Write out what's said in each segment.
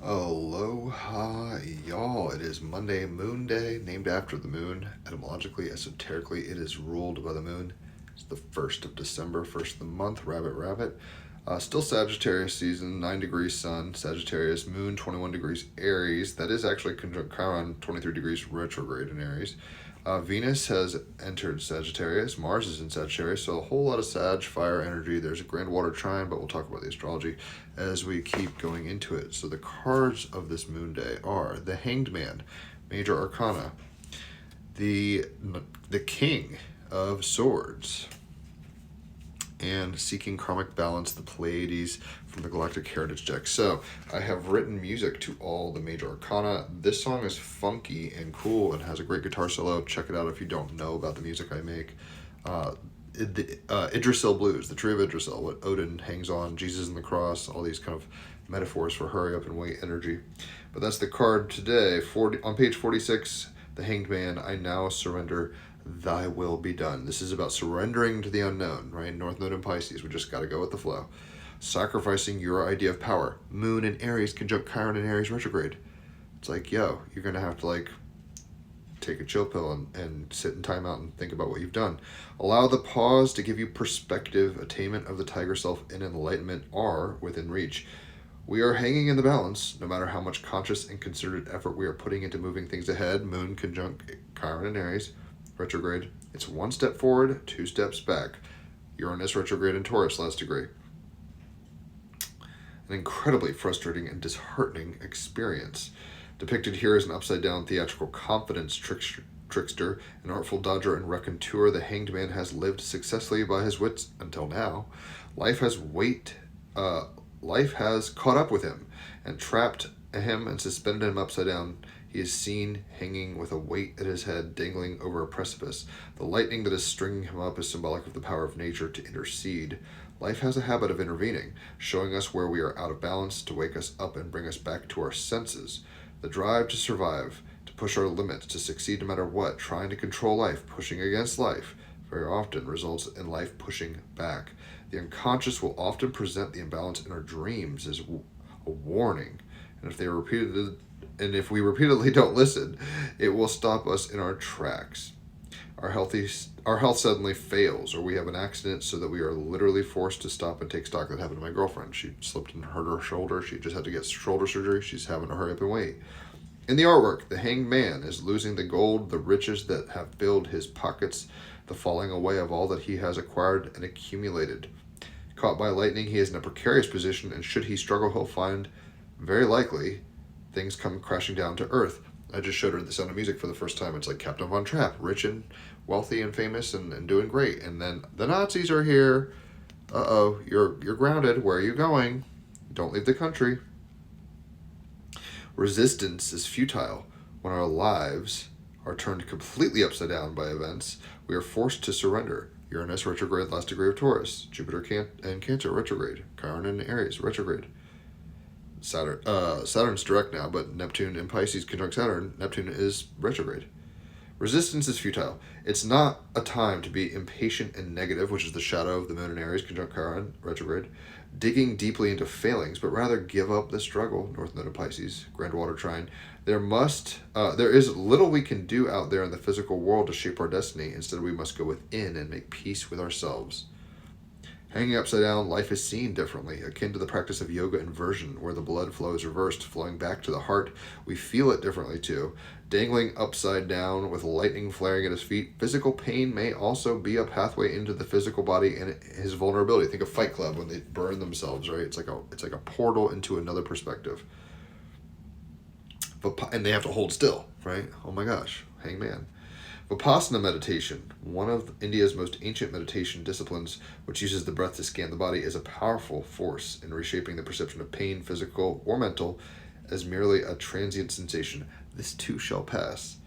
Aloha, y'all. It is Monday, Moon Day, named after the moon. Etymologically, esoterically, it is ruled by the moon. It's the 1st of December, first of the month, rabbit, rabbit. Still Sagittarius season, 9 degrees Sun, Sagittarius, Moon, 21 degrees Aries. That is actually conjunct Chiron, 23 degrees retrograde in Aries. Venus has entered Sagittarius. Mars is in Sagittarius, so a whole lot of Sag, fire energy. There's a grand water trine, but we'll talk about the astrology as we keep going into it. So the cards of this moon day are the Hanged Man, Major Arcana, the King of Swords, and Seeking Karmic Balance, the Pleiades from the Galactic Heritage deck. So I have written music to all the major arcana. This song is funky and cool and has a great guitar solo. Check it out if you don't know about the music I make. Idrisil Blues, the tree of Idrisil, what Odin hangs on, Jesus and the cross, all these kind of metaphors for hurry up and wait energy. But that's the card today. On page 46, the Hanged Man, I now surrender, thy will be done. This is about surrendering to the unknown, right? North Node in Pisces, we just got to go with the flow. Sacrificing your idea of power. Moon in Aries conjunct Chiron in Aries retrograde. It's like, yo, you're going to have to take a chill pill and sit in time out and think about what you've done. Allow the pause to give you perspective. Attainment of the tiger self and enlightenment are within reach. We are hanging in the balance, no matter how much conscious and concerted effort we are putting into moving things ahead. Moon conjunct Chiron in Aries retrograde. It's 1 step forward, 2 steps back. Uranus retrograde in Taurus, last degree. An incredibly frustrating and disheartening experience. Depicted here as an upside-down theatrical confidence trickster, an artful dodger and raconteur, the Hanged Man has lived successfully by his wits until now. Life has caught up with him and trapped him and suspended him upside down. He is seen hanging with a weight at his head, dangling over a precipice. The lightning that is stringing him up is symbolic of the power of nature to intercede. Life has a habit of intervening, showing us where we are out of balance, to wake us up and bring us back to our senses. The drive to survive, to push our limits, to succeed no matter what, trying to control life, pushing against life, very often results in life pushing back. The unconscious will often present the imbalance in our dreams as a warning, and if we repeatedly don't listen, it will stop us in our tracks. Our health suddenly fails, or we have an accident so that we are literally forced to stop and take stock. That happened to my girlfriend. She slipped and hurt her shoulder. She just had to get shoulder surgery. She's having to hurry up and wait. In the artwork, the Hanged Man is losing the gold, the riches that have filled his pockets, the falling away of all that he has acquired and accumulated. Caught by lightning, he is in a precarious position, and should he struggle, he'll find, very likely, things come crashing down to earth. I just showed her The Sound of Music for the first time. It's like Captain Von Trapp, rich and wealthy and famous and doing great. And then the Nazis are here. Uh-oh, you're grounded. Where are you going? Don't leave the country. Resistance is futile. When our lives are turned completely upside down by events, we are forced to surrender. Uranus retrograde, last degree of Taurus. Jupiter and Cancer retrograde. Chiron and Aries retrograde. Saturn's direct now, but Neptune in Pisces conjunct Saturn. Neptune is retrograde. Resistance is futile. It's not a time to be impatient and negative, which is the shadow of the moon in Aries conjunct Chiron retrograde, digging deeply into failings, but rather give up the struggle. North Node of Pisces, grand water trine. There is little we can do out there in the physical world to shape our destiny. Instead, we must go within and make peace with ourselves. Hanging upside down, life is seen differently, akin to the practice of yoga inversion, where the blood flow is reversed, flowing back to the heart. We feel it differently too. Dangling upside down with lightning flaring at his feet, physical pain may also be a pathway into the physical body and his vulnerability. Think of Fight Club when they burn themselves, right? It's like a portal into another perspective. And they have to hold still, right? Oh my gosh, hangman. Vipassana meditation, one of India's most ancient meditation disciplines, which uses the breath to scan the body, is a powerful force in reshaping the perception of pain, physical or mental, as merely a transient sensation. This too shall pass.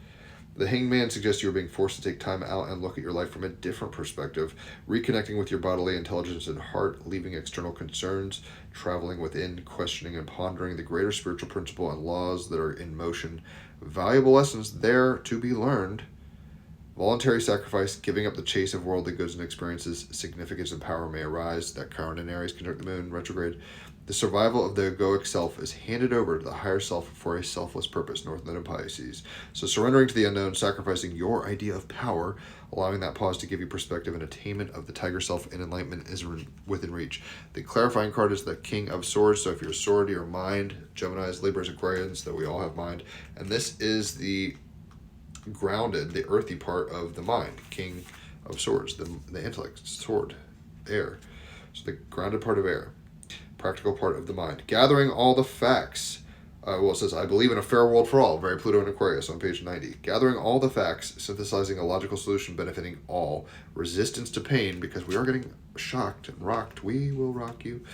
The Hanged Man suggests you are being forced to take time out and look at your life from a different perspective, reconnecting with your bodily intelligence and heart, leaving external concerns, traveling within, questioning and pondering the greater spiritual principle and laws that are in motion. Valuable lessons there to be learned. Voluntary sacrifice, giving up the chase of worldly goods and experiences, significance and power may arise. That Chiron and Aries conjunct the moon retrograde. The survival of the egoic self is handed over to the higher self for a selfless purpose, North Node and Pisces. So surrendering to the unknown, sacrificing your idea of power, allowing that pause to give you perspective and attainment of the tiger self and enlightenment is within reach. The clarifying card is the King of Swords. So if you're a sword, you're mind, Geminis, Libras, Aquarians, that we all have mind. And this is the grounded, the earthy part of the mind. King of Swords, the intellect, sword, air. So the grounded part of air. Practical part of the mind. Gathering all the facts. It says, I believe in a fair world for all. Very Pluto and Aquarius on page 90. Gathering all the facts, synthesizing a logical solution benefiting all. Resistance to pain, because we are getting shocked and rocked. We will rock you.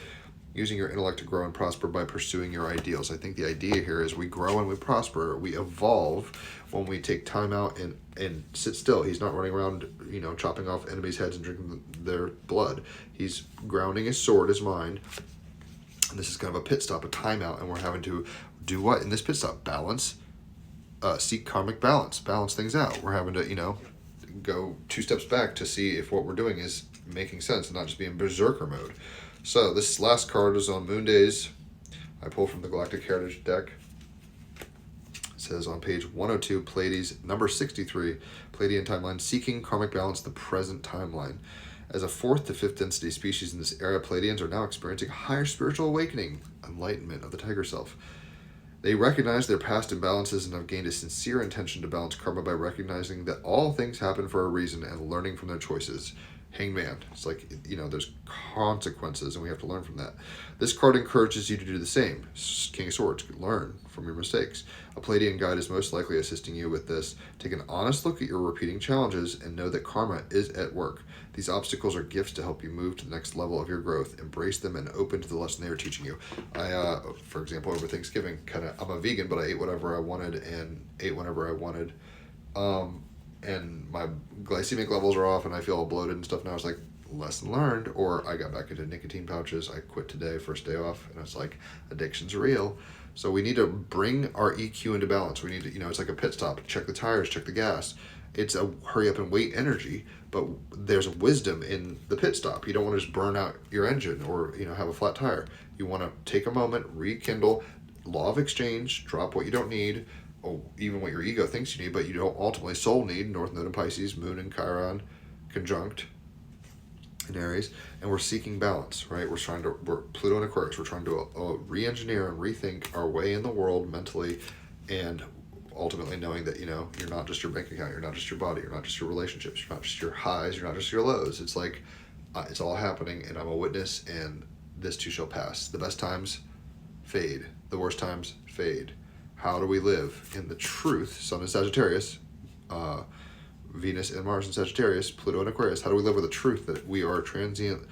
Using your intellect to grow and prosper by pursuing your ideals. I think the idea here is we grow and we prosper. We evolve when we take time out and sit still. He's not running around, chopping off enemies' heads and drinking their blood. He's grounding his sword, his mind. And this is kind of a pit stop, a timeout, and we're having to do what in this pit stop? Balance, seek karmic balance things out. We're having to, go 2 steps back to see if what we're doing is making sense and not just be in berserker mode. So this last card is on moon days. I pull from the Galactic Heritage deck. It says on page 102, Pleiades, number 63, Pleiadian timeline, seeking karmic balance, the present timeline. As a 4th to 5th density species in this era, Pleiadians are now experiencing higher spiritual awakening, enlightenment of the tiger self. They recognize their past imbalances and have gained a sincere intention to balance karma by recognizing that all things happen for a reason and learning from their choices. Hangman. It's like, there's consequences and we have to learn from that. This card encourages you to do the same. King of Swords, learn from your mistakes. A Pleiadian guide is most likely assisting you with this. Take an honest look at your repeating challenges and know that karma is at work. These obstacles are gifts to help you move to the next level of your growth. Embrace them and open to the lesson they are teaching you. I, for example, over Thanksgiving, I'm a vegan, but I ate whatever I wanted and ate whenever I wanted. And my glycemic levels are off and I feel all bloated and stuff. And I was like, lesson learned. Or I got back into nicotine pouches. I quit today, first day off. And it's like, addiction's real. So we need to bring our EQ into balance. We need to, it's like a pit stop. Check the tires, check the gas. It's a hurry up and wait energy, but there's wisdom in the pit stop. You don't want to just burn out your engine or, have a flat tire. You want to take a moment, rekindle, law of exchange, drop what you don't need, or even what your ego thinks you need, but you don't ultimately soul need. North Node and Pisces, Moon and Chiron, conjunct in Aries, and we're seeking balance, right? We're Pluto and Aquarius. We're trying to re-engineer and rethink our way in the world mentally, and ultimately knowing that you're not just your bank account, you're not just your body, you're not just your relationships, you're not just your highs, you're not just your lows. It's like it's all happening, and I'm a witness, and this too shall pass. The best times fade, the worst times fade. How do we live in the truth? Sun in Sagittarius, Venus and Mars in Sagittarius, Pluto and Aquarius. How do we live with the truth that we are transient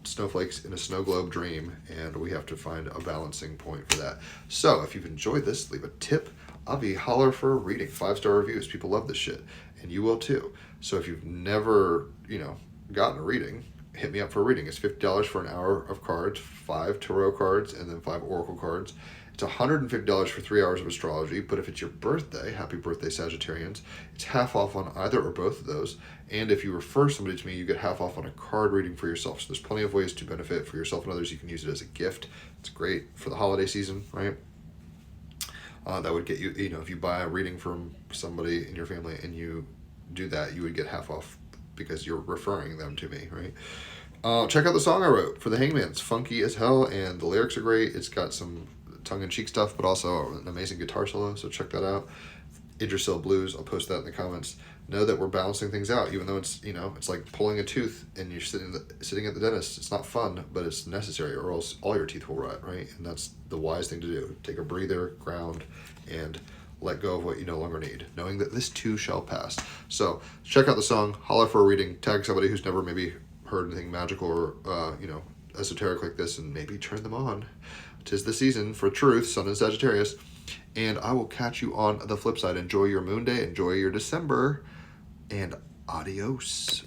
snowflakes in a snow globe dream, and we have to find a balancing point for that. So if you've enjoyed this, leave a tip. Avi, holler for a reading. 5-star reviews. People love this shit, and you will too. So if you've never, gotten a reading, hit me up for a reading. It's $50 for an hour of cards, 5 tarot cards, and then 5 oracle cards. It's $150 for 3 hours of astrology, but if it's your birthday, happy birthday Sagittarians, it's half off on either or both of those. And if you refer somebody to me, you get half off on a card reading for yourself. So there's plenty of ways to benefit for yourself and others. You can use it as a gift. It's great for the holiday season, right? That would get you, if you buy a reading from somebody in your family and you do that, you would get half off because you're referring them to me, right? Check out the song I wrote for the Hangman. It's funky as hell, and the lyrics are great. It's got some tongue-in-cheek stuff, but also an amazing guitar solo, so check that out. Idrisil Blues, I'll post that in the comments. Know that we're balancing things out, even though it's, it's like pulling a tooth and you're sitting at the dentist. It's not fun, but it's necessary, or else all your teeth will rot, right? And that's the wise thing to do. Take a breather, ground, and let go of what you no longer need, knowing that this too shall pass. So check out the song, holler for a reading, tag somebody who's never maybe heard anything magical or, esoteric like this, and maybe turn them on. 'Tis the season for truth, Sun in Sagittarius. And I will catch you on the flip side. Enjoy your moon day, enjoy your December, and adios.